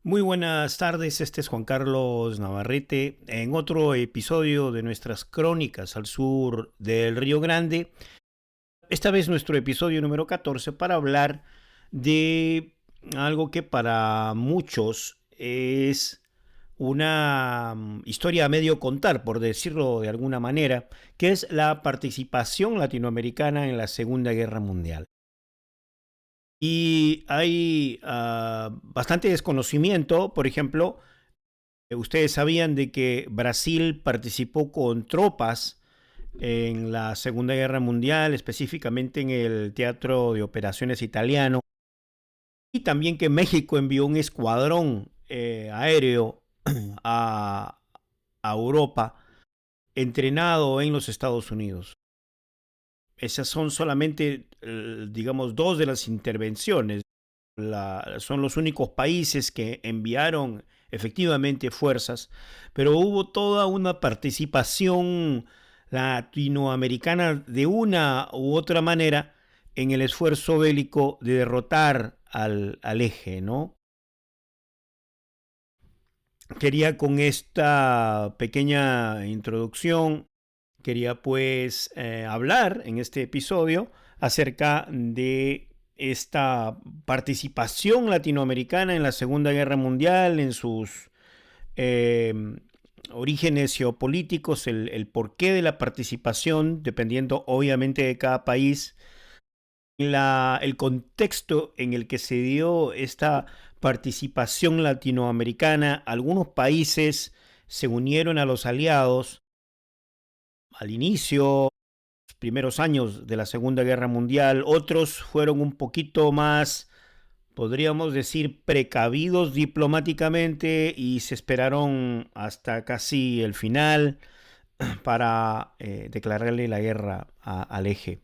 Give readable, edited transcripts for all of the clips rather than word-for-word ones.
Muy buenas tardes, este es Juan Carlos Navarrete en otro episodio de nuestras crónicas al sur del Río Grande. Esta vez nuestro episodio número 14 para hablar de algo que para muchos es una historia a medio contar, por decirlo de alguna manera, que es la participación latinoamericana en la Segunda Guerra Mundial. Y hay bastante desconocimiento, por ejemplo, ustedes sabían de que Brasil participó con tropas en la Segunda Guerra Mundial, específicamente en el Teatro de Operaciones Italiano, y también que México envió un escuadrón aéreo a, a Europa entrenado en los Estados Unidos. Esas son solamente, digamos, dos de las intervenciones. Son los únicos países que enviaron efectivamente fuerzas, pero hubo toda una participación latinoamericana de una u otra manera en el esfuerzo bélico de derrotar al eje, ¿no? Quería con esta pequeña introducción, quería pues hablar en este episodio acerca de esta participación latinoamericana en la Segunda Guerra Mundial, en sus eh, orígenes geopolíticos, el porqué de la participación, dependiendo obviamente de cada país, el contexto en el que se dio esta participación latinoamericana. Algunos países se unieron a los aliados al inicio, los primeros años de la Segunda Guerra Mundial, otros fueron un poquito más, podríamos decir, precavidos diplomáticamente y se esperaron hasta casi el final para declararle la guerra al eje.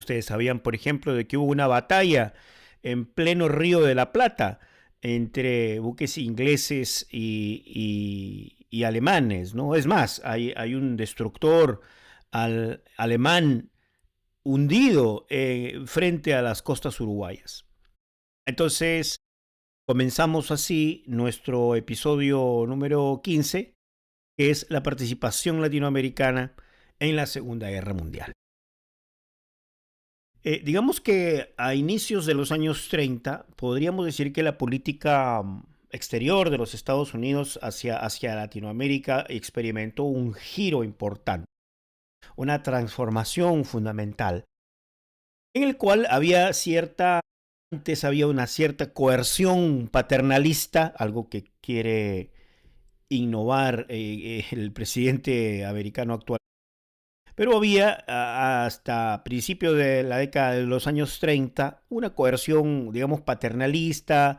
Ustedes sabían, por ejemplo, de que hubo una batalla en pleno Río de la Plata entre buques ingleses y alemanes, ¿no? Es más, hay un destructor alemán hundido frente a las costas uruguayas. Entonces, comenzamos así nuestro episodio número 15, que es la participación latinoamericana en la Segunda Guerra Mundial. Digamos que a inicios de los años 30 podríamos decir que la política exterior de los Estados Unidos hacia Latinoamérica experimentó un giro importante, una transformación fundamental, en el cual antes había una cierta coerción paternalista, algo que quiere innovar el presidente americano actual. Pero había hasta principios de la década de los años 30 una coerción, digamos, paternalista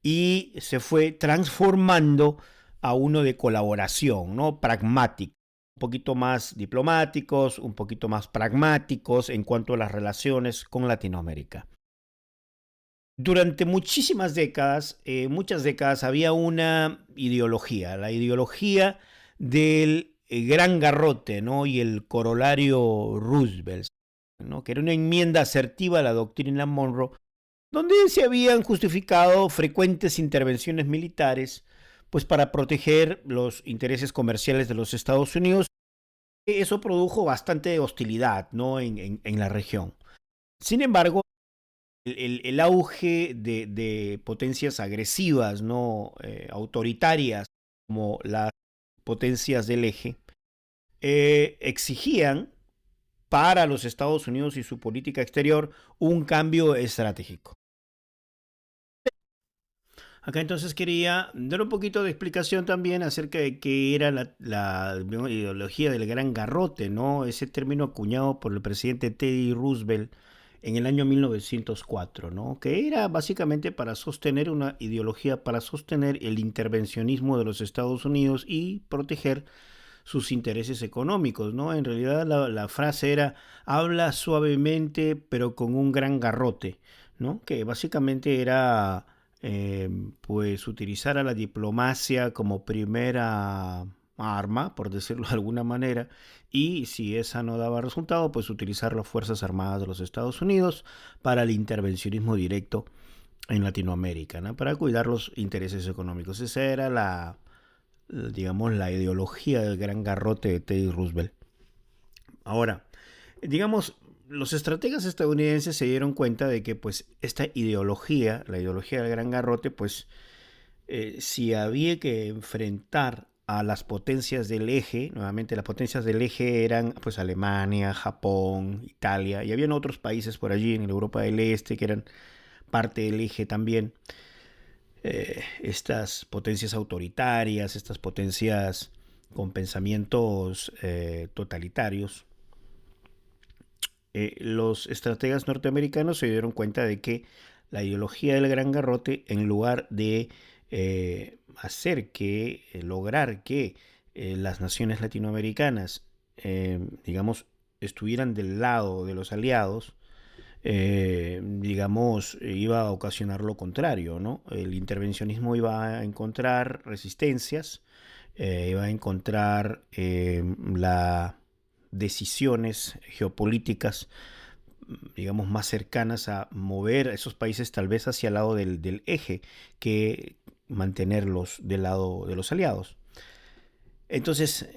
y se fue transformando a uno de colaboración, ¿no? Pragmático. Un poquito más diplomáticos, un poquito más pragmáticos en cuanto a las relaciones con Latinoamérica. Durante muchas décadas había una ideología, la ideología del gran garrote, ¿no? Y el corolario Roosevelt, ¿no? Que era una enmienda asertiva a la doctrina Monroe, donde se habían justificado frecuentes intervenciones militares, pues para proteger los intereses comerciales de los Estados Unidos. Eso produjo bastante hostilidad, ¿no? En la región. Sin embargo, el auge de potencias agresivas, ¿no? Autoritarias, como las potencias del eje, exigían para los Estados Unidos y su política exterior un cambio estratégico. Acá entonces quería dar un poquito de explicación también acerca de qué era la ideología del gran garrote, ¿no? Ese término acuñado por el presidente Teddy Roosevelt en el año 1904, ¿no? Que era básicamente para sostener una ideología, para sostener el intervencionismo de los Estados Unidos y proteger sus intereses económicos, ¿no? En realidad la frase era, habla suavemente pero con un gran garrote, ¿no? Que básicamente era pues utilizar a la diplomacia como primera arma, por decirlo de alguna manera, y si esa no daba resultado, pues utilizar las Fuerzas Armadas de los Estados Unidos para el intervencionismo directo en Latinoamérica, ¿no? Para cuidar los intereses económicos. Esa era digamos, la ideología del gran garrote de Teddy Roosevelt. Ahora, digamos, los estrategas estadounidenses se dieron cuenta de que pues esta ideología, la ideología del gran garrote, pues si había que enfrentar a las potencias del eje, nuevamente las potencias del eje eran pues Alemania, Japón, Italia, y habían otros países por allí en Europa del Este que eran parte del eje también. Estas potencias autoritarias, estas potencias con pensamientos totalitarios, los estrategas norteamericanos se dieron cuenta de que la ideología del gran garrote, en lugar de hacer que, lograr que las naciones latinoamericanas, digamos, estuvieran del lado de los aliados, digamos, iba a ocasionar lo contrario, ¿no? El intervencionismo iba a encontrar resistencias, iba a encontrar las decisiones geopolíticas, digamos, más cercanas a mover a esos países tal vez hacia el lado del eje que mantenerlos del lado de los aliados. Entonces,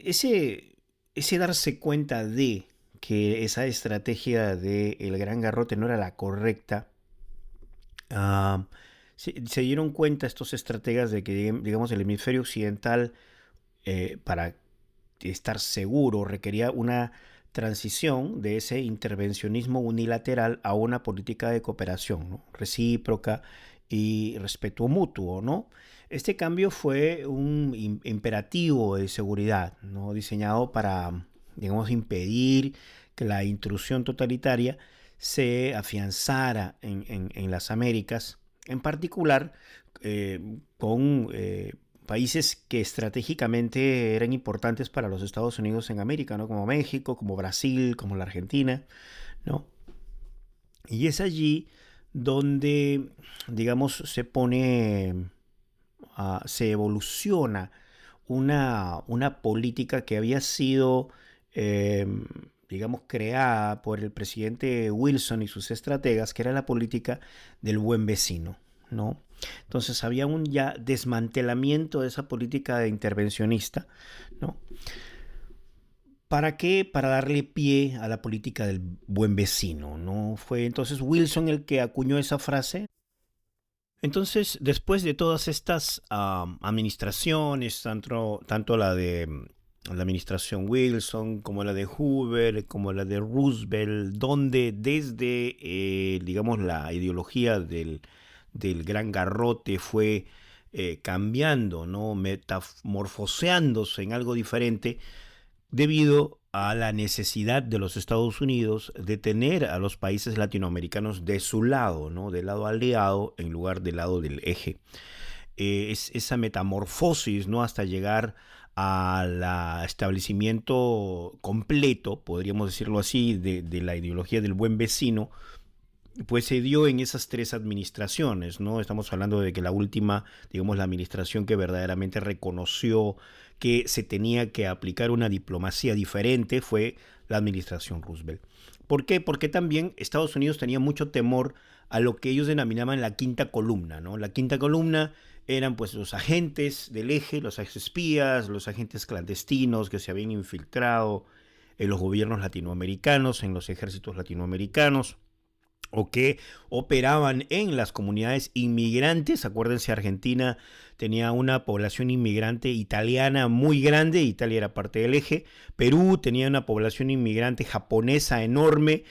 ese darse cuenta de que esa estrategia del gran garrote no era la correcta, uh, se dieron cuenta estos estrategas de que, digamos, el hemisferio occidental, para estar seguro, requería una transición de ese intervencionismo unilateral a una política de cooperación, ¿no? Recíproca y respeto mutuo, ¿no? Este cambio fue un imperativo de seguridad, ¿no? Diseñado para, digamos, impedir que la intrusión totalitaria se afianzara en las Américas, en particular con países que estratégicamente eran importantes para los Estados Unidos en América, ¿no? Como México, como Brasil, como la Argentina, ¿no? Y es allí donde, digamos, se evoluciona una política que había sido, eh, digamos, creada por el presidente Wilson y sus estrategas, que era la política del buen vecino, ¿no? Entonces había un ya desmantelamiento de esa política de intervencionista, ¿no? ¿Para qué? Para darle pie a la política del buen vecino, ¿no? Fue entonces Wilson el que acuñó esa frase. Entonces, después de todas estas administraciones, tanto la de la administración Wilson, como la de Hoover, como la de Roosevelt, donde desde, digamos, la ideología del gran garrote fue cambiando, ¿no? Metamorfoseándose en algo diferente, debido a la necesidad de los Estados Unidos de tener a los países latinoamericanos de su lado, ¿no? Del lado aliado en lugar del lado del eje. Es esa metamorfosis, ¿no? Hasta llegar al establecimiento completo, podríamos decirlo así, de la ideología del buen vecino, pues se dio en esas tres administraciones, ¿no? Estamos hablando de que la última, digamos, la administración que verdaderamente reconoció que se tenía que aplicar una diplomacia diferente fue la administración Roosevelt. ¿Por qué? Porque también Estados Unidos tenía mucho temor a lo que ellos denominaban la quinta columna, ¿no? La quinta columna eran pues los agentes del eje, los espías, los agentes clandestinos que se habían infiltrado en los gobiernos latinoamericanos, en los ejércitos latinoamericanos, o que operaban en las comunidades inmigrantes. Acuérdense, Argentina tenía una población inmigrante italiana muy grande, Italia era parte del eje. Perú tenía una población inmigrante japonesa enorme,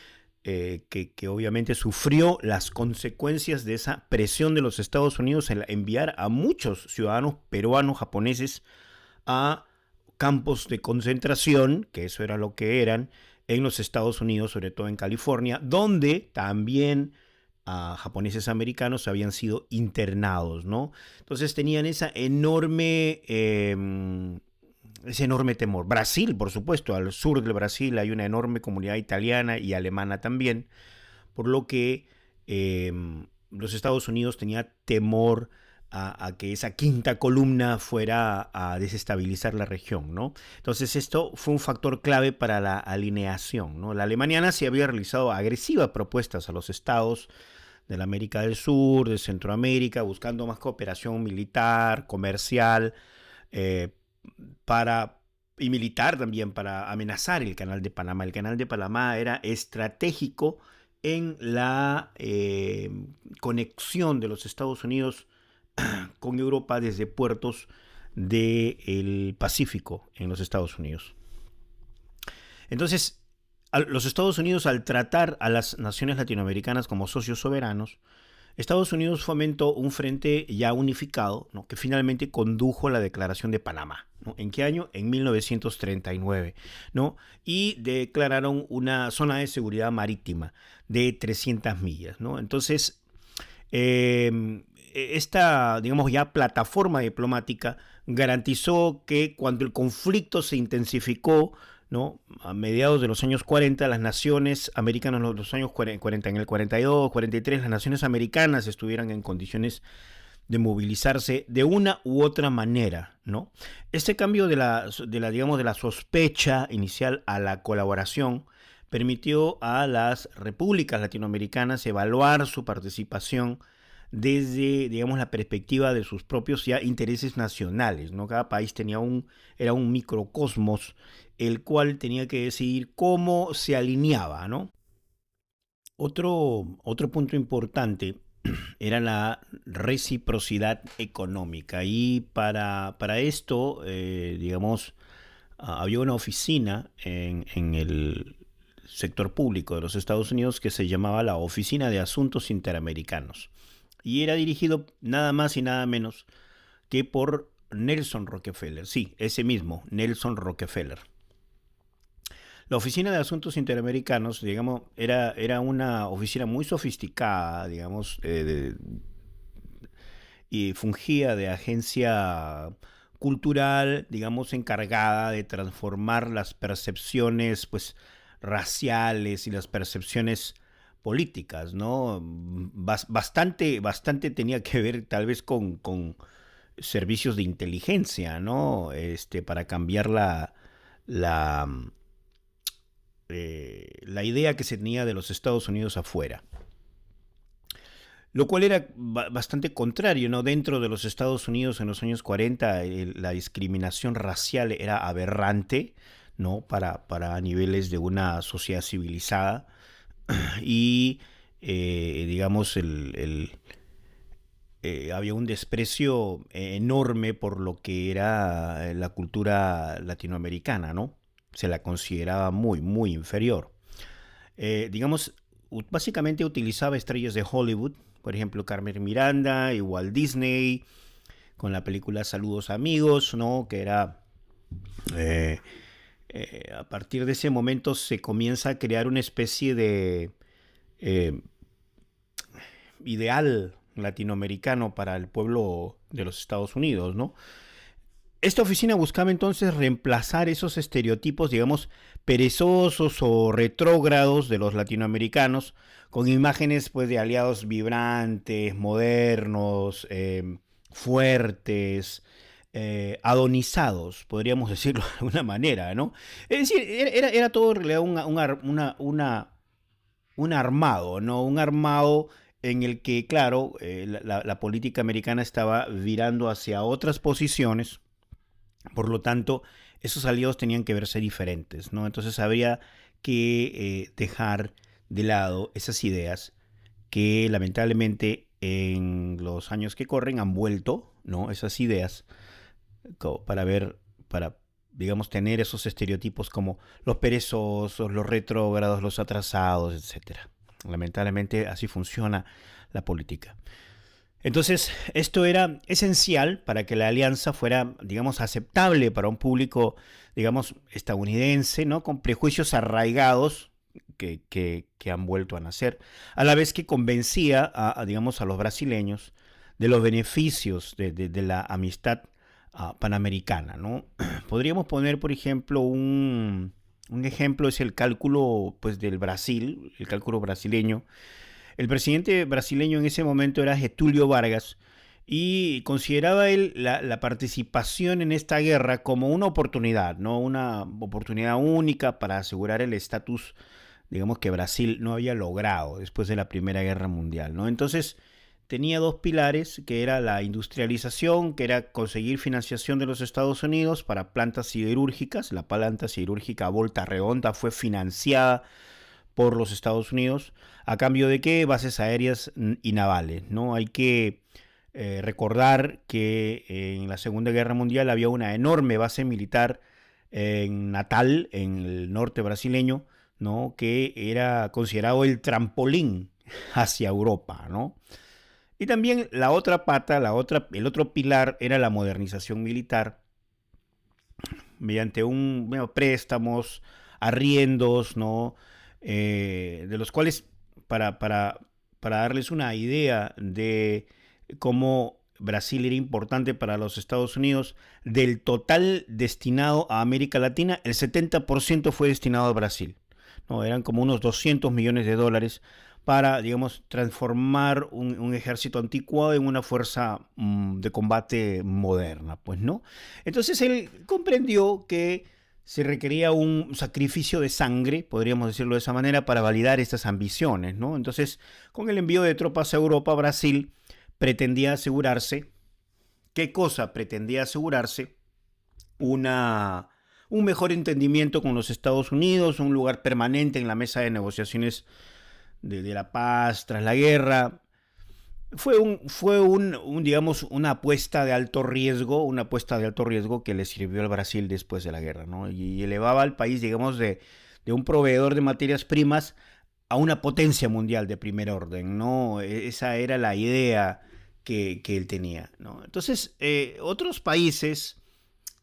que obviamente sufrió las consecuencias de esa presión de los Estados Unidos en enviar a muchos ciudadanos peruanos japoneses a campos de concentración, que eso era lo que eran, en los Estados Unidos, sobre todo en California, donde también japoneses americanos habían sido internados, ¿no? Entonces tenían ese enorme temor. Brasil, por supuesto, al sur del Brasil hay una enorme comunidad italiana y alemana también, por lo que los Estados Unidos tenían temor a que esa quinta columna fuera a desestabilizar la región, ¿no? Entonces esto fue un factor clave para la alineación, ¿no? La Alemania nazi había realizado agresivas propuestas a los estados de la América del Sur, de Centroamérica, buscando más cooperación militar, comercial, eh, para, y militar también para amenazar el Canal de Panamá. El Canal de Panamá era estratégico en la conexión de los Estados Unidos con Europa desde puertos del Pacífico en los Estados Unidos. Entonces, los Estados Unidos, al tratar a las naciones latinoamericanas como socios soberanos, Estados Unidos fomentó un frente ya unificado, ¿no?, que finalmente condujo a la Declaración de Panamá, ¿no? ¿En qué año? En 1939, ¿no? Y declararon una zona de seguridad marítima de 300 millas, ¿no? Entonces, esta, digamos, ya plataforma diplomática garantizó que cuando el conflicto se intensificó, ¿no?, a mediados de los años 40, las naciones americanas, los años 40, en el 42, 43, las naciones americanas estuvieran en condiciones de movilizarse de una u otra manera, ¿no? Este cambio digamos, de la sospecha inicial a la colaboración permitió a las repúblicas latinoamericanas evaluar su participación desde, digamos, la perspectiva de sus propios ya intereses nacionales, ¿no? Cada país era un microcosmos, el cual tenía que decidir cómo se alineaba, ¿no? Otro punto importante era la reciprocidad económica, y para esto, digamos, había una oficina en el sector público de los Estados Unidos que se llamaba la Oficina de Asuntos Interamericanos, y era dirigido nada más y nada menos que por Nelson Rockefeller. Sí, ese mismo, Nelson Rockefeller. La Oficina de Asuntos Interamericanos, digamos, era una oficina muy sofisticada, digamos, y fungía de agencia cultural, digamos, encargada de transformar las percepciones, pues, raciales y las percepciones políticas, ¿no? Bastante tenía que ver tal vez con servicios de inteligencia, ¿no? Para cambiar la, la idea que se tenía de los Estados Unidos afuera. Lo cual era bastante contrario, ¿no? Dentro de los Estados Unidos en los años 40, la discriminación racial era aberrante, ¿no? Para niveles de una sociedad civilizada. Y, digamos, había un desprecio enorme por lo que era la cultura latinoamericana, ¿no? Se la consideraba muy, muy inferior. Digamos, básicamente utilizaba estrellas de Hollywood, por ejemplo, Carmen Miranda y Walt Disney, con la película Saludos Amigos, ¿no? Que era... a partir de ese momento se comienza a crear una especie de ideal latinoamericano para el pueblo de los Estados Unidos, ¿no? Esta oficina buscaba entonces reemplazar esos estereotipos, digamos, perezosos o retrógrados de los latinoamericanos con imágenes, pues, de aliados vibrantes, modernos, fuertes, adonizados, podríamos decirlo de alguna manera, ¿no? Es decir, era todo en realidad un armado, ¿no? Un armado en el que, claro, la política americana estaba virando hacia otras posiciones. Por lo tanto, esos aliados tenían que verse diferentes, ¿no? Entonces habría que dejar de lado esas ideas que lamentablemente en los años que corren han vuelto, ¿no? Esas ideas para, digamos, tener esos estereotipos como los perezosos, los retrógrados, los atrasados, etcétera. Lamentablemente así funciona la política. Entonces, esto era esencial para que la alianza fuera, digamos, aceptable para un público, digamos, estadounidense, ¿no? Con prejuicios arraigados que han vuelto a nacer, a la vez que convencía digamos, a los brasileños de los beneficios de la amistad panamericana, ¿no? Podríamos poner, por ejemplo, un ejemplo es el cálculo, pues, del Brasil, el cálculo brasileño. El presidente brasileño en ese momento era Getúlio Vargas, y consideraba él la participación en esta guerra como una oportunidad, ¿no? Una oportunidad única para asegurar el estatus digamos que Brasil no había logrado después de la Primera Guerra Mundial, ¿no? Entonces tenía dos pilares, que era la industrialización, que era conseguir financiación de los Estados Unidos para plantas siderúrgicas. La planta siderúrgica Volta Redonda fue financiada por los Estados Unidos, a cambio de qué, bases aéreas y navales, ¿no? Hay que recordar que en la Segunda Guerra Mundial había una enorme base militar en Natal, en el norte brasileño, ¿no? Que era considerado el trampolín hacia Europa, ¿no? Y también la otra pata, el otro pilar era la modernización militar mediante préstamos, arriendos, ¿no? De los cuales, para darles una idea de cómo Brasil era importante para los Estados Unidos, del total destinado a América Latina, el 70% fue destinado a Brasil, ¿no? Eran como unos 200 millones de dólares para, digamos, transformar un ejército anticuado en una fuerza de combate moderna, pues, ¿no? Entonces él comprendió que se requería un sacrificio de sangre, podríamos decirlo de esa manera, para validar estas ambiciones, ¿no? Entonces, con el envío de tropas a Europa, Brasil pretendía asegurarse, ¿qué cosa pretendía asegurarse? Un mejor entendimiento con los Estados Unidos, un lugar permanente en la mesa de negociaciones de la paz tras la guerra. Digamos, una apuesta de alto riesgo que le sirvió al Brasil después de la guerra, ¿no? Y elevaba al país, digamos, de un proveedor de materias primas a una potencia mundial de primer orden, ¿no? Esa era la idea que él tenía, ¿no? Entonces, otros países,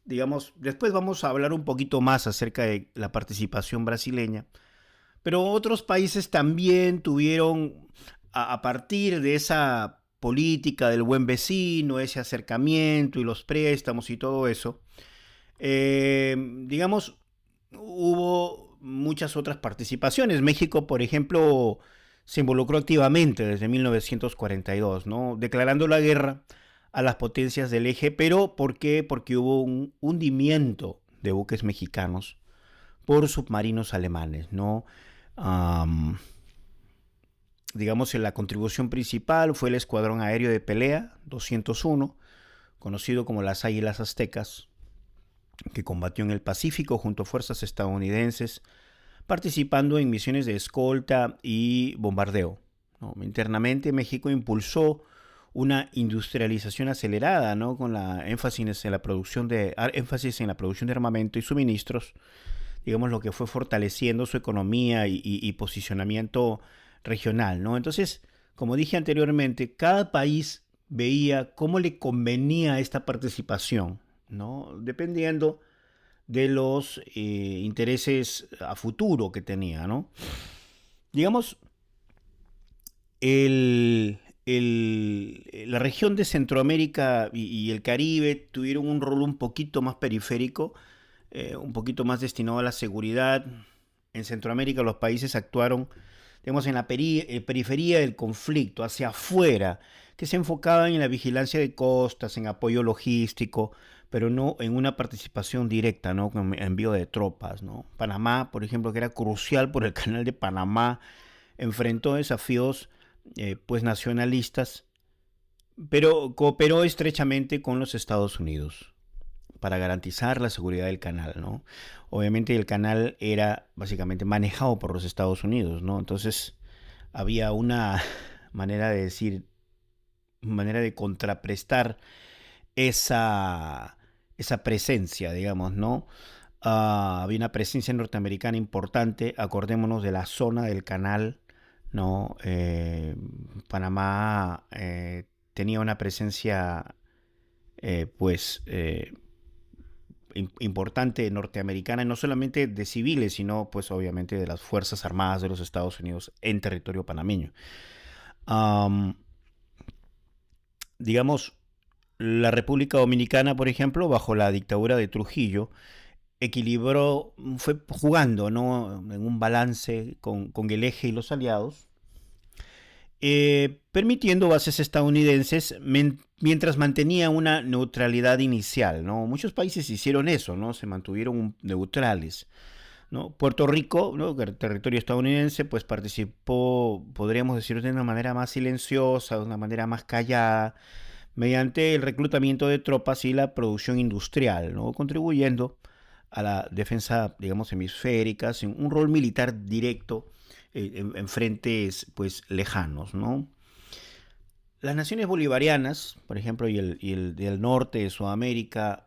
digamos, después vamos a hablar un poquito más acerca de la participación brasileña, pero otros países también tuvieron, a partir de esa política del buen vecino, ese acercamiento y los préstamos y todo eso, digamos, hubo muchas otras participaciones. México, por ejemplo, se involucró activamente desde 1942, ¿no? Declarando la guerra a las potencias del eje, pero ¿por qué? Porque hubo un hundimiento de buques mexicanos por submarinos alemanes, ¿no? Digamos, la contribución principal fue el Escuadrón Aéreo de Pelea 201, conocido como las Águilas Aztecas, que combatió en el Pacífico junto a fuerzas estadounidenses, participando en misiones de escolta y bombardeo, ¿no? Internamente, México impulsó una industrialización acelerada, ¿no? Con énfasis en la producción de armamento y suministros, digamos, lo que fue fortaleciendo su economía y posicionamiento regional, ¿no? Entonces, como dije anteriormente, cada país veía cómo le convenía esta participación, ¿no? Dependiendo de los intereses a futuro que tenía, ¿no? Digamos, la región de Centroamérica y el Caribe tuvieron un rol un poquito más periférico, un poquito más destinado a la seguridad. En Centroamérica los países actuaron, digamos, en la periferia del conflicto, hacia afuera, que se enfocaban en la vigilancia de costas, en apoyo logístico, pero no en una participación directa, ¿no? Con envío de tropas, ¿no? Panamá, por ejemplo, que era crucial por el canal de Panamá, enfrentó desafíos pues nacionalistas, pero cooperó estrechamente con los Estados Unidos para garantizar la seguridad del canal, ¿no? Obviamente el canal era básicamente manejado por los Estados Unidos, ¿no? Entonces había una manera de contraprestar esa presencia, digamos, ¿no? Había una presencia norteamericana importante, acordémonos de la zona del canal, ¿no? Panamá tenía una presencia, importante norteamericana, no solamente de civiles, sino pues obviamente de las Fuerzas Armadas de los Estados Unidos en territorio panameño. Digamos, la República Dominicana, por ejemplo, bajo la dictadura de Trujillo, fue jugando, ¿no? En un balance con el eje y los aliados, permitiendo bases estadounidenses mientras mantenía una neutralidad inicial, ¿no? Muchos países hicieron eso, ¿no? Se mantuvieron neutrales, ¿no? Puerto Rico, ¿no? Territorio estadounidense, pues participó, podríamos decir, de una manera más silenciosa, de una manera más callada, mediante el reclutamiento de tropas y la producción industrial, ¿no? Contribuyendo a la defensa, digamos, hemisférica, sin un rol militar directo en frentes pues lejanos, ¿no? Las naciones bolivarianas, por ejemplo, y el del norte de Sudamérica,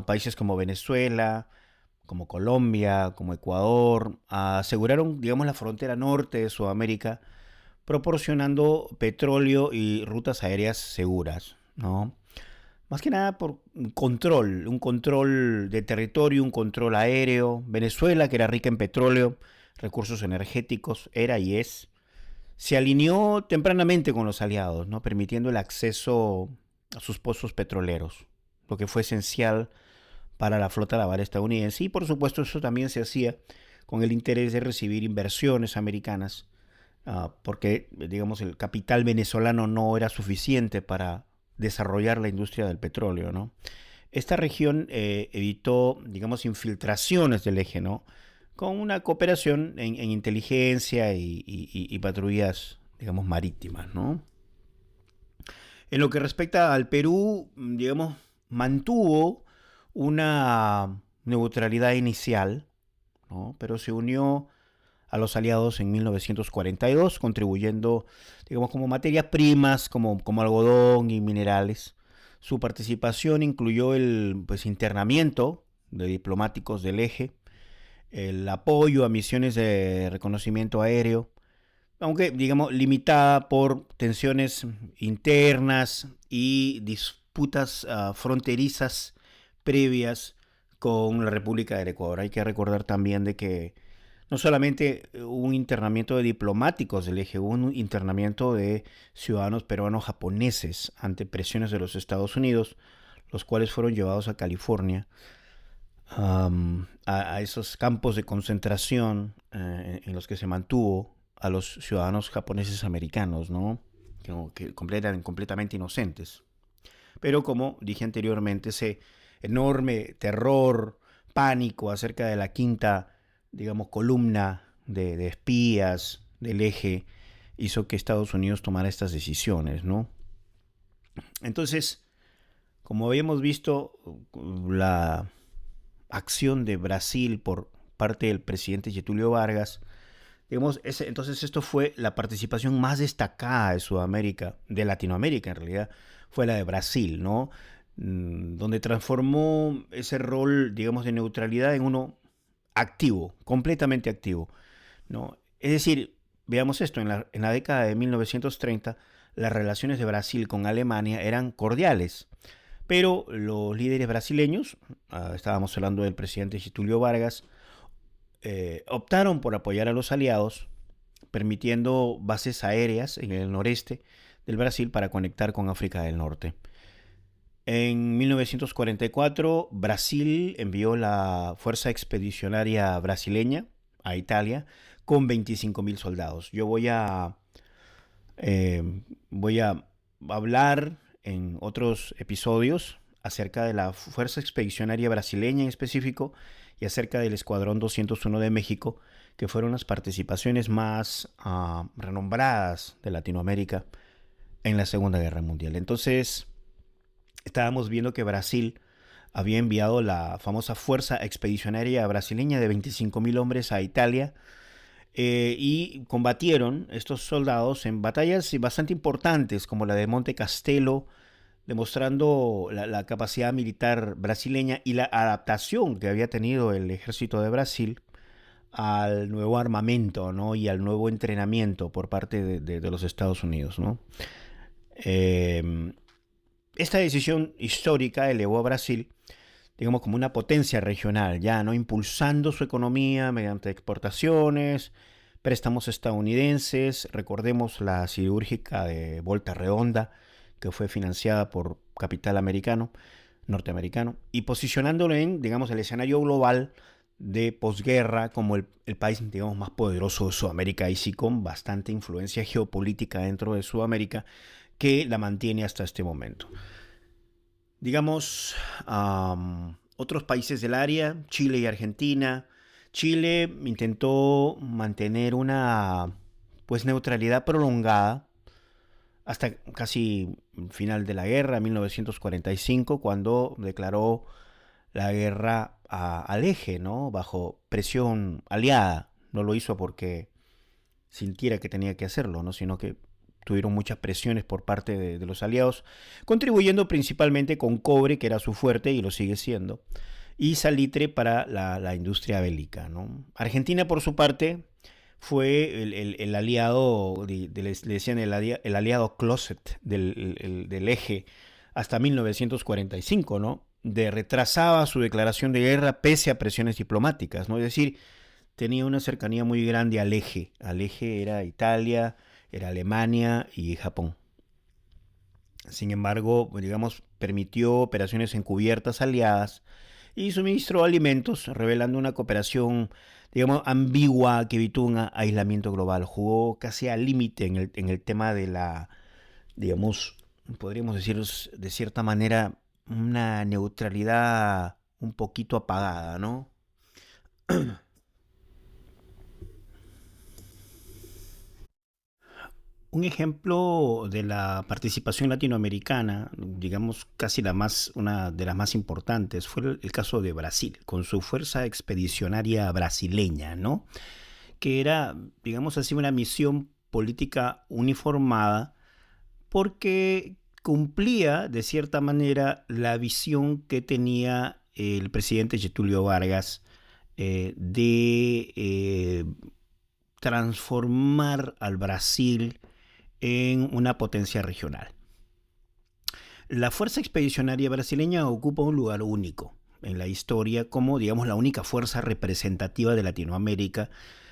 países como Venezuela, como Colombia, como Ecuador, aseguraron, digamos, la frontera norte de Sudamérica, proporcionando petróleo y rutas aéreas seguras, ¿no? Más que nada por un control de territorio, un control aéreo. Venezuela, que era rica en petróleo, recursos energéticos, era y es, se alineó tempranamente con los aliados, ¿no? Permitiendo el acceso a sus pozos petroleros, lo que fue esencial para la flota naval estadounidense. Y por supuesto eso también se hacía con el interés de recibir inversiones americanas, porque digamos el capital venezolano no era suficiente para desarrollar la industria del petróleo, ¿no? Esta región evitó, digamos, infiltraciones del eje, ¿no? Con una cooperación en inteligencia y patrullas, digamos, marítimas, ¿no? En lo que respecta al Perú, digamos, mantuvo una neutralidad inicial, ¿no? Pero se unió a los aliados en 1942, contribuyendo, digamos, como materias primas, como algodón y minerales. Su participación incluyó el pues, internamiento de diplomáticos del eje, el apoyo a misiones de reconocimiento aéreo, aunque digamos limitada por tensiones internas y disputas fronterizas previas con la República del Ecuador. Hay que recordar también de que no solamente hubo un internamiento de diplomáticos del eje, hubo un internamiento de ciudadanos peruanos japoneses ante presiones de los Estados Unidos, los cuales fueron llevados a California, a esos campos de concentración en los que se mantuvo a los ciudadanos japoneses americanos, ¿no? Que eran completamente inocentes. Pero como dije anteriormente, ese enorme terror, pánico acerca de la quinta, digamos, columna de espías del eje hizo que Estados Unidos tomara estas decisiones, ¿no? Entonces, como habíamos visto, la acción de Brasil por parte del presidente Getúlio Vargas, digamos, entonces esto fue la participación más destacada de Sudamérica, de Latinoamérica en realidad, fue la de Brasil, ¿no? Donde transformó ese rol, digamos, de neutralidad en uno activo, completamente activo, ¿no? Es decir, veamos esto, en la década de 1930 las relaciones de Brasil con Alemania eran cordiales, pero los líderes brasileños, estábamos hablando del presidente Getúlio Vargas, optaron por apoyar a los aliados, permitiendo bases aéreas en el noreste del Brasil para conectar con África del Norte. En 1944, Brasil envió la Fuerza Expedicionaria Brasileña a Italia con 25.000 soldados. Yo voy a hablar en otros episodios acerca de la Fuerza Expedicionaria Brasileña en específico y acerca del Escuadrón 201 de México, que fueron las participaciones más renombradas de Latinoamérica en la Segunda Guerra Mundial. Entonces, estábamos viendo que Brasil había enviado la famosa Fuerza Expedicionaria Brasileña de 25.000 hombres a Italia, y combatieron estos soldados en batallas bastante importantes como la de Monte Castelo, demostrando la capacidad militar brasileña y la adaptación que había tenido el ejército de Brasil al nuevo armamento, ¿no? Y al nuevo entrenamiento por parte de los Estados Unidos, ¿no? Esta decisión histórica elevó a Brasil, digamos, como una potencia regional, ya, ¿no? Impulsando su economía mediante exportaciones, préstamos estadounidenses. Recordemos la cirúrgica de Volta Redonda, que fue financiada por capital americano, norteamericano, y posicionándolo en, digamos, el escenario global de posguerra como el país, digamos, más poderoso de Sudamérica, y sí con bastante influencia geopolítica dentro de Sudamérica, que la mantiene hasta este momento. Digamos, otros países del área, Chile y Argentina, Chile intentó mantener una pues neutralidad prolongada hasta casi el final de la guerra, 1945, cuando declaró la guerra al eje, ¿no? Bajo presión aliada. No lo hizo porque sintiera que tenía que hacerlo, ¿no? Sino que tuvieron muchas presiones por parte de los aliados, contribuyendo principalmente con cobre, que era su fuerte y lo sigue siendo, y salitre para la industria bélica, ¿no? Argentina, por su parte, fue el aliado, le decían el aliado closet del eje hasta 1945, ¿no? Retrasaba su declaración de guerra pese a presiones diplomáticas, ¿no? Es decir, tenía una cercanía muy grande al eje. Al eje era Italia, era Alemania y Japón. Sin embargo, digamos, permitió operaciones encubiertas aliadas y suministró alimentos, revelando una cooperación, digamos, ambigua que evitó un aislamiento global. Jugó casi al límite en el tema de la, digamos, podríamos decir de cierta manera, una neutralidad un poquito apagada, ¿no? Un ejemplo de la participación latinoamericana, digamos casi una de las más importantes, fue el caso de Brasil, con su fuerza expedicionaria brasileña, ¿no? Que era, digamos así, una misión política uniformada porque cumplía de cierta manera la visión que tenía el presidente Getúlio Vargas de transformar al Brasil en una potencia regional. La Fuerza Expedicionaria Brasileña ocupa un lugar único en la historia como, digamos, la única fuerza representativa de Latinoamérica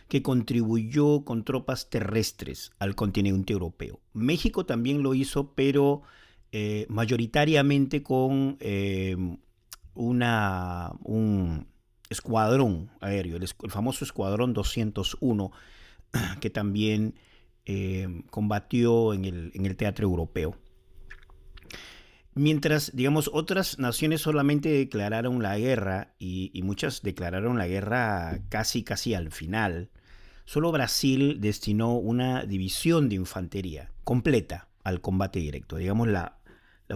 que contribuyó con tropas terrestres al continente europeo. México también lo hizo, pero mayoritariamente con un escuadrón aéreo, el famoso Escuadrón 201, que también combatió en el teatro europeo. Mientras, digamos, otras naciones solamente declararon la guerra y muchas declararon la guerra casi al final, solo Brasil destinó una división de infantería completa al combate directo. Digamos, la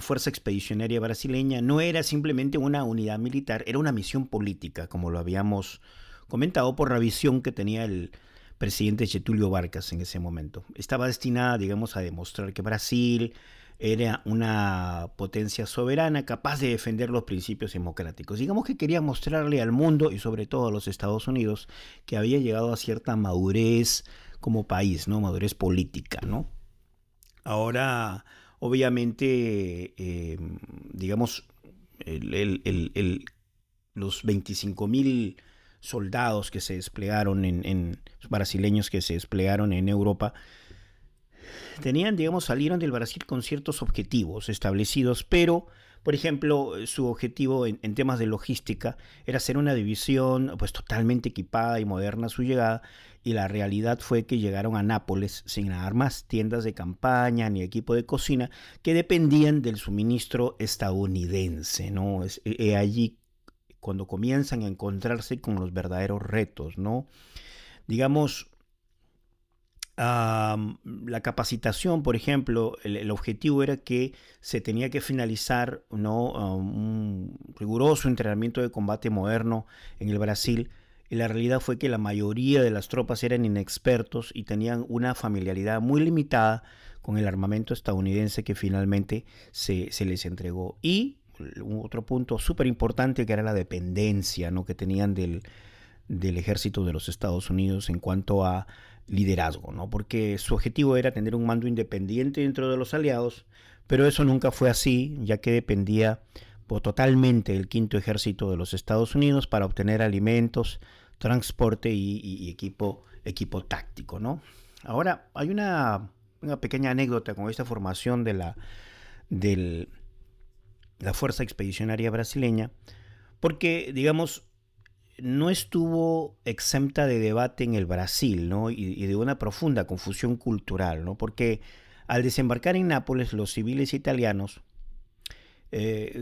Fuerza Expedicionaria Brasileña no era simplemente una unidad militar, era una misión política, como lo habíamos comentado, por la visión que tenía el presidente Getúlio Vargas en ese momento. Estaba destinada, digamos, a demostrar que Brasil era una potencia soberana capaz de defender los principios democráticos. Digamos que quería mostrarle al mundo y sobre todo a los Estados Unidos que había llegado a cierta madurez como país, ¿no? Madurez política, ¿no? Ahora, obviamente, digamos, el, el, el, el, los 25.000 soldados que se desplegaron brasileños que se desplegaron en Europa, tenían, digamos, salieron del Brasil con ciertos objetivos establecidos, pero, por ejemplo, su objetivo en temas de logística era hacer una división pues totalmente equipada y moderna a su llegada, y la realidad fue que llegaron a Nápoles sin armas, tiendas de campaña ni equipo de cocina que dependían del suministro estadounidense, ¿no? Allí cuando comienzan a encontrarse con los verdaderos retos, ¿no? Digamos, la capacitación, por ejemplo, el objetivo era que se tenía que finalizar, ¿no? Un riguroso entrenamiento de combate moderno en el Brasil. Y la realidad fue que la mayoría de las tropas eran inexpertos y tenían una familiaridad muy limitada con el armamento estadounidense que finalmente se les entregó. Y otro punto súper importante que era la dependencia, ¿no? Que tenían del ejército de los Estados Unidos en cuanto a liderazgo, ¿no? Porque su objetivo era tener un mando independiente dentro de los aliados, pero eso nunca fue así, ya que dependía totalmente del quinto ejército de los Estados Unidos para obtener alimentos, transporte y equipo táctico, ¿no? Ahora, hay una pequeña anécdota con esta formación de la Fuerza Expedicionaria Brasileña, porque, digamos, no estuvo exenta de debate en el Brasil, ¿no? Y de una profunda confusión cultural, ¿no? Porque al desembarcar en Nápoles, los civiles italianos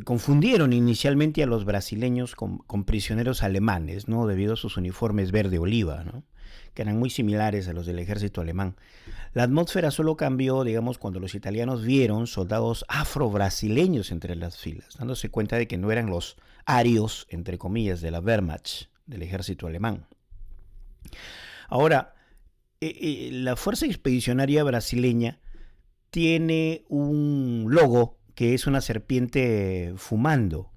confundieron inicialmente a los brasileños con prisioneros alemanes, ¿no? Debido a sus uniformes verde oliva, ¿no? Que eran muy similares a los del ejército alemán. La atmósfera solo cambió, digamos, cuando los italianos vieron soldados afro-brasileños entre las filas, dándose cuenta de que no eran los arios, entre comillas, de la Wehrmacht, del ejército alemán. Ahora, la Fuerza Expedicionaria Brasileña tiene un logo que es una serpiente fumando,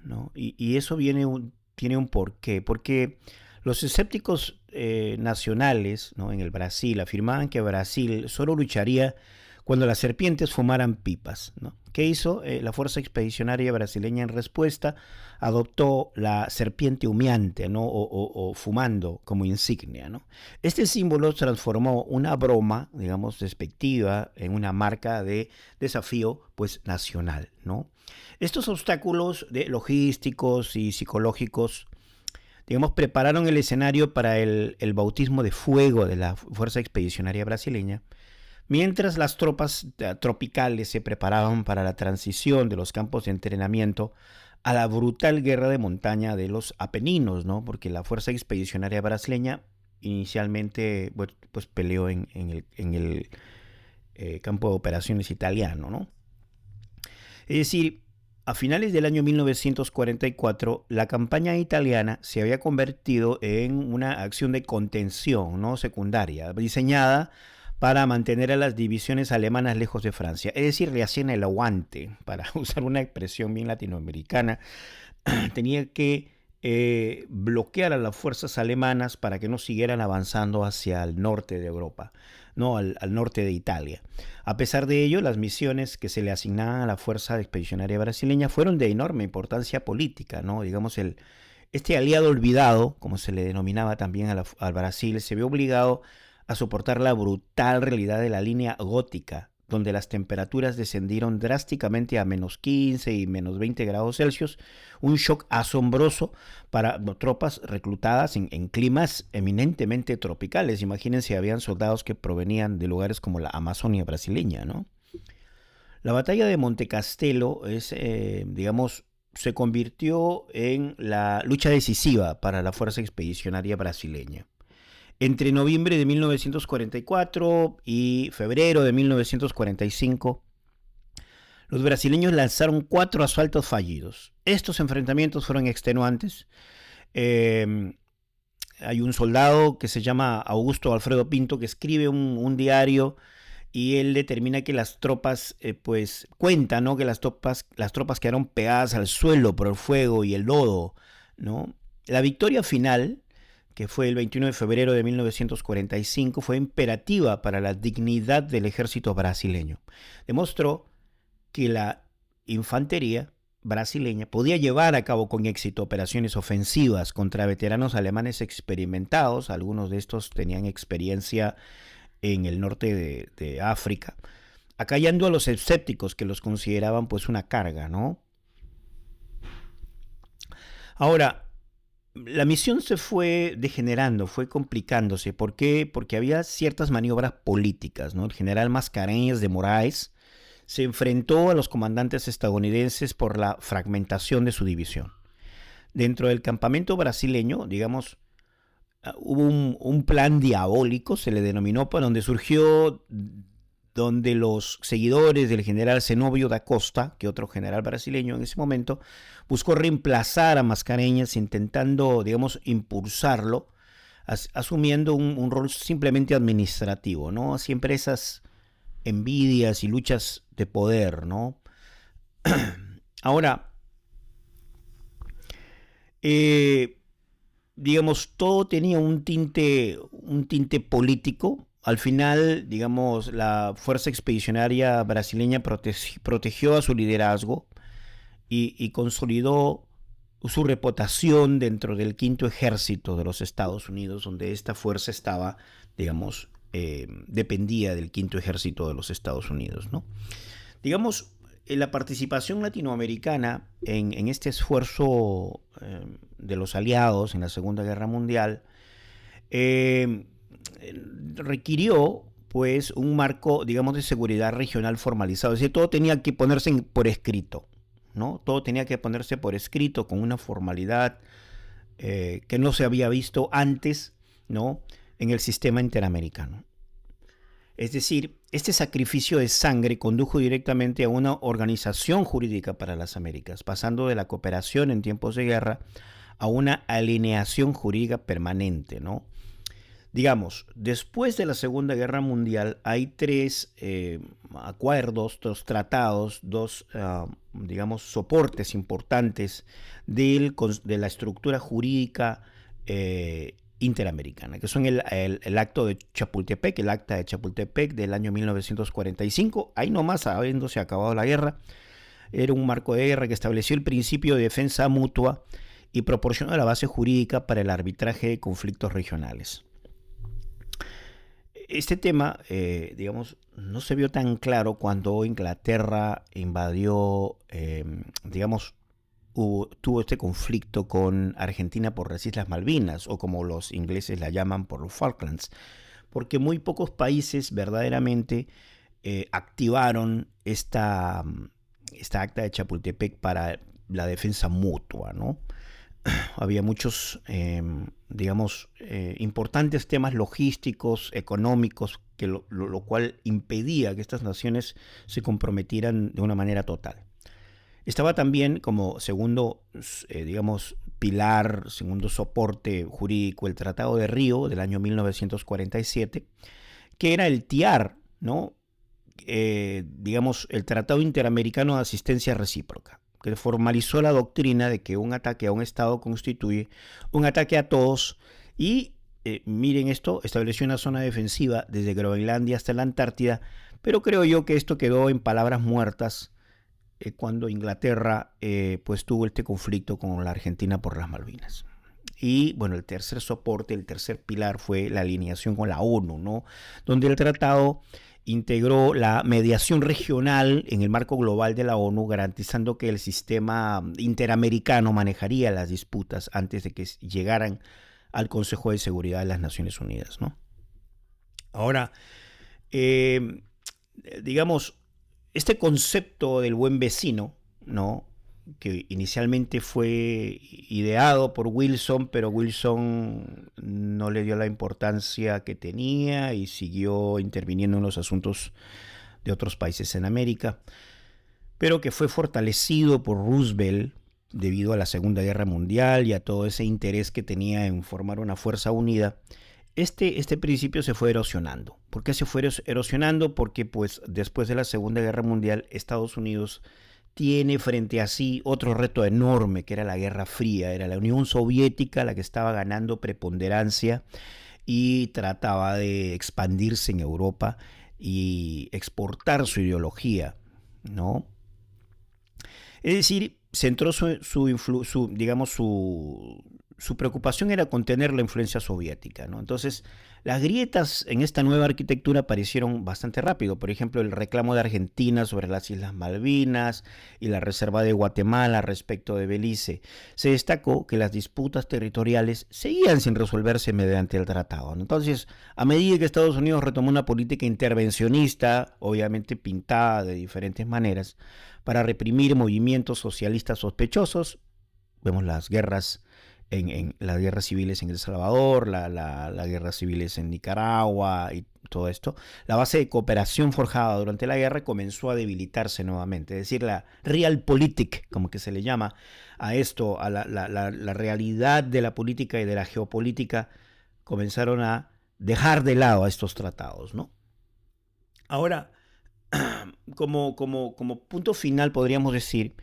¿no? Y eso tiene un porqué, porque los escépticos nacionales, ¿no? En el Brasil afirmaban que Brasil solo lucharía cuando las serpientes fumaran pipas, ¿no? ¿Qué hizo? La Fuerza Expedicionaria Brasileña en respuesta adoptó la serpiente humeante, ¿no? O fumando como insignia, ¿no? Este símbolo transformó una broma, digamos, despectiva en una marca de desafío, pues, nacional, ¿no? Estos obstáculos logísticos y psicológicos, digamos, prepararon el escenario para el bautismo de fuego de la Fuerza Expedicionaria Brasileña, mientras las tropas tropicales se preparaban para la transición de los campos de entrenamiento a la brutal guerra de montaña de los Apeninos, ¿no? Porque la Fuerza Expedicionaria Brasileña inicialmente, pues peleó en el campo de operaciones italiano, ¿no? Es decir, a finales del año 1944, la campaña italiana se había convertido en una acción de contención, ¿no? Secundaria, diseñada para mantener a las divisiones alemanas lejos de Francia. Es decir, le hacían el aguante, para usar una expresión bien latinoamericana. Tenía que bloquear a las fuerzas alemanas para que no siguieran avanzando hacia el norte de Europa, no al norte de Italia. A pesar de ello, las misiones que se le asignaban a la Fuerza Expedicionaria Brasileña fueron de enorme importancia política, ¿no? Digamos, este aliado olvidado, como se le denominaba también al Brasil, se vio obligado a soportar la brutal realidad de la línea gótica, donde las temperaturas descendieron drásticamente a -15 y -20 grados Celsius, un shock asombroso para tropas reclutadas en climas eminentemente tropicales. Imagínense, habían soldados que provenían de lugares como la Amazonia brasileña, ¿no? La batalla de Monte Castelo digamos, se convirtió en la lucha decisiva para la Fuerza Expedicionaria Brasileña. Entre noviembre de 1944 y febrero de 1945, los brasileños lanzaron 4 asaltos fallidos. Estos enfrentamientos fueron extenuantes. Hay un soldado que se llama Augusto Alfredo Pinto que escribe un diario y él determina que las tropas, pues cuenta, ¿no? Que las tropas quedaron pegadas al suelo por el fuego y el lodo, ¿no? La victoria final, que fue el 21 de febrero de 1945, fue imperativa para la dignidad del ejército brasileño. Demostró que la infantería brasileña podía llevar a cabo con éxito operaciones ofensivas contra veteranos alemanes experimentados. Algunos de estos tenían experiencia en el norte de África, acallando a los escépticos que los consideraban pues una carga, ¿no? Ahora, la misión se fue degenerando, fue complicándose. ¿Por qué? Porque había ciertas maniobras políticas, ¿no? El general Mascarenhas de Moraes se enfrentó a los comandantes estadounidenses por la fragmentación de su división. Dentro del campamento brasileño, digamos, hubo un plan diabólico, se le denominó, para donde surgió, donde los seguidores del general Zenobio da Costa, que otro general brasileño en ese momento, buscó reemplazar a Mascarenhas, intentando, digamos, impulsarlo, asumiendo un rol simplemente administrativo, ¿no? Siempre esas envidias y luchas de poder, ¿no? Ahora, digamos, todo tenía un tinte político. Al final, digamos, la Fuerza Expedicionaria Brasileña protegió a su liderazgo y consolidó su reputación dentro del quinto ejército de los Estados Unidos, donde esta fuerza estaba, digamos, dependía del quinto ejército de los Estados Unidos, ¿no? Digamos, la participación latinoamericana en este esfuerzo de los aliados en la Segunda Guerra Mundial requirió pues un marco, digamos, de seguridad regional formalizado. Es decir, todo tenía que ponerse por escrito, ¿no? Todo tenía que ponerse por escrito con una formalidad que no se había visto antes, ¿no? En el sistema interamericano. Es decir, este sacrificio de sangre condujo directamente a una organización jurídica para las Américas, pasando de la cooperación en tiempos de guerra a una alineación jurídica permanente, ¿no? Digamos, después de la Segunda Guerra Mundial hay tres acuerdos, dos tratados, digamos, soportes importantes de la estructura jurídica interamericana, que son el acto de Chapultepec, el acta de Chapultepec del año 1945, ahí nomás habiéndose acabado la guerra. Era un marco de guerra que estableció el principio de defensa mutua y proporcionó la base jurídica para el arbitraje de conflictos regionales. Este tema, digamos, no se vio tan claro cuando Inglaterra invadió, digamos, tuvo este conflicto con Argentina por las Islas Malvinas, o como los ingleses la llaman, por los Falklands, porque muy pocos países verdaderamente activaron esta acta de Chapultepec para la defensa mutua, ¿no? Había muchos, digamos, importantes temas logísticos, económicos, que lo cual impedía que estas naciones se comprometieran de una manera total. Estaba también como segundo, digamos, pilar, segundo soporte jurídico, el Tratado de Río del año 1947, que era el TIAR, ¿no? Digamos, el Tratado Interamericano de Asistencia Recíproca, que formalizó la doctrina de que un ataque a un Estado constituye un ataque a todos y, miren esto, estableció una zona defensiva desde Groenlandia hasta la Antártida, pero creo yo que esto quedó en palabras muertas cuando Inglaterra pues tuvo este conflicto con la Argentina por las Malvinas. Y bueno, el tercer soporte, el tercer pilar fue la alineación con la ONU, ¿no? Donde el tratado integró la mediación regional en el marco global de la ONU, garantizando que el sistema interamericano manejaría las disputas antes de que llegaran al Consejo de Seguridad de las Naciones Unidas, ¿no? Ahora, digamos, este concepto del buen vecino, ¿no? Que inicialmente fue ideado por Wilson, pero Wilson no le dio la importancia que tenía y siguió interviniendo en los asuntos de otros países en América, pero que fue fortalecido por Roosevelt debido a la Segunda Guerra Mundial y a todo ese interés que tenía en formar una fuerza unida. Este principio se fue erosionando. ¿Por qué se fue erosionando? Porque pues después de la Segunda Guerra Mundial Estados Unidos tiene frente a sí otro reto enorme, que era la Guerra Fría. Era la Unión Soviética la que estaba ganando preponderancia y trataba de expandirse en Europa y exportar su ideología, ¿no? Es decir, centró digamos, su preocupación era contener la influencia soviética, ¿no? Entonces, las grietas en esta nueva arquitectura aparecieron bastante rápido. Por ejemplo, el reclamo de Argentina sobre las Islas Malvinas y la reserva de Guatemala respecto de Belice. Se destacó que las disputas territoriales seguían sin resolverse mediante el tratado, ¿no? Entonces, a medida que Estados Unidos retomó una política intervencionista, obviamente pintada de diferentes maneras, para reprimir movimientos socialistas sospechosos, vemos las guerras en las guerras civiles en El Salvador, las guerras civiles en Nicaragua y todo esto, la base de cooperación forjada durante la guerra comenzó a debilitarse nuevamente. Es decir, la realpolitik, como que se le llama a esto, a la realidad de la política y de la geopolítica, comenzaron a dejar de lado a estos tratados, ¿no? Ahora, como punto final podríamos decir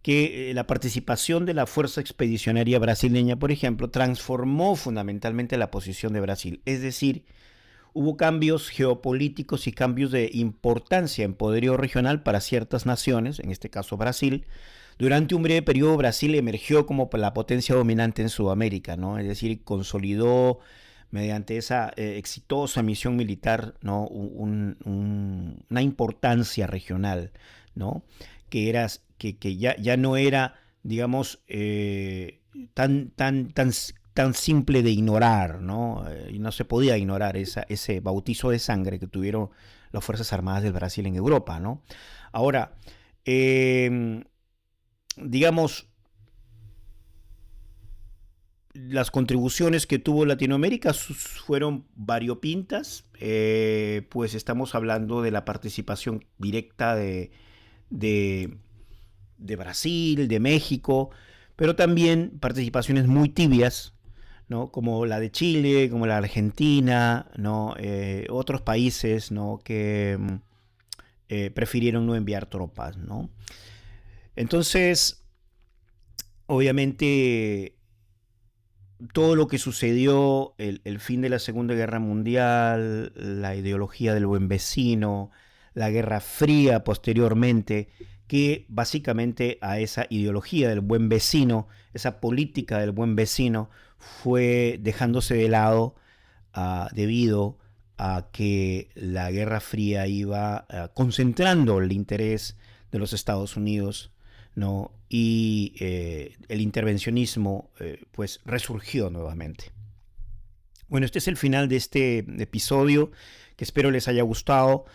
que la participación de la Fuerza Expedicionaria Brasileña, por ejemplo, transformó fundamentalmente la posición de Brasil. Es decir, hubo cambios geopolíticos y cambios de importancia en poderío regional para ciertas naciones, en este caso Brasil. Durante un breve periodo Brasil emergió como la potencia dominante en Sudamérica, ¿no? Es decir, consolidó mediante esa exitosa misión militar, ¿no? Una importancia regional, ¿no? Que ya no era, digamos, tan simple de ignorar, ¿no? Y no se podía ignorar ese bautizo de sangre que tuvieron las Fuerzas Armadas del Brasil en Europa, ¿no? Ahora, digamos, las contribuciones que tuvo Latinoamérica fueron variopintas, pues estamos hablando de la participación directa de, de Brasil, de México, pero también participaciones muy tibias, ¿no? Como la de Chile, como la de Argentina, ¿no? Otros países, ¿no? que prefirieron no enviar tropas, ¿no? Entonces, obviamente, todo lo que sucedió, el fin de la Segunda Guerra Mundial, la ideología del buen vecino, la Guerra Fría posteriormente, que básicamente a esa ideología del buen vecino, esa política del buen vecino, fue dejándose de lado debido a que la Guerra Fría iba concentrando el interés de los Estados Unidos, ¿no? Y el intervencionismo pues resurgió nuevamente. Bueno, este es el final de este episodio, que espero les haya gustado.